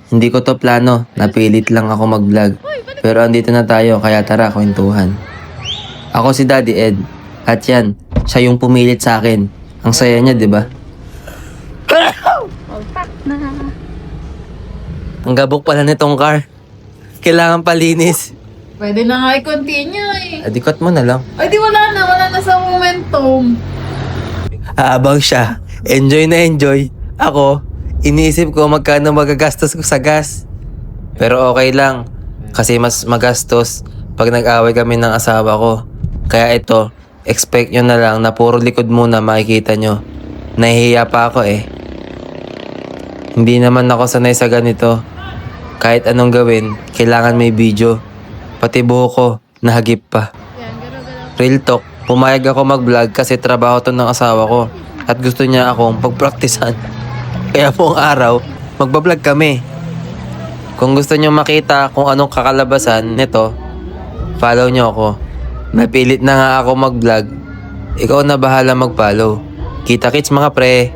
Hindi ko to plano. Napilit lang ako mag-vlog. Pero andito na tayo, kaya tara, kwentuhan. Ako si Daddy Ed. At yan, siya yung pumilit sa akin. Ang saya niya, di ba? Ang gabok pala nitong car. Kailangan palinis. Pwede na nga i-continue eh. Adikot mo na lang. Ay di wala na sa momentum. Aabang siya. Enjoy na enjoy. Ako, iniisip ko magkano magagastos ko sa gas. Pero okay lang. Kasi mas magastos pag nag-away kami ng asawa ko. Kaya ito, expect nyo na lang na puro likod muna makikita nyo. Nahihiya pa ako eh. Hindi naman ako sanay sa ganito. Kahit anong gawin, kailangan may video. Pati buho ko, nahagip pa. Real talk, pumayag ako mag-vlog kasi trabaho to ng asawa ko. At gusto niya akong pagpraktisan. Kaya buong araw, magbablog kami. Kung gusto niyo makita kung anong kakalabasan nito, follow niyo ako. Napilit na nga ako mag-vlog. Ikaw na bahala mag-follow. Kita-kits mga pre!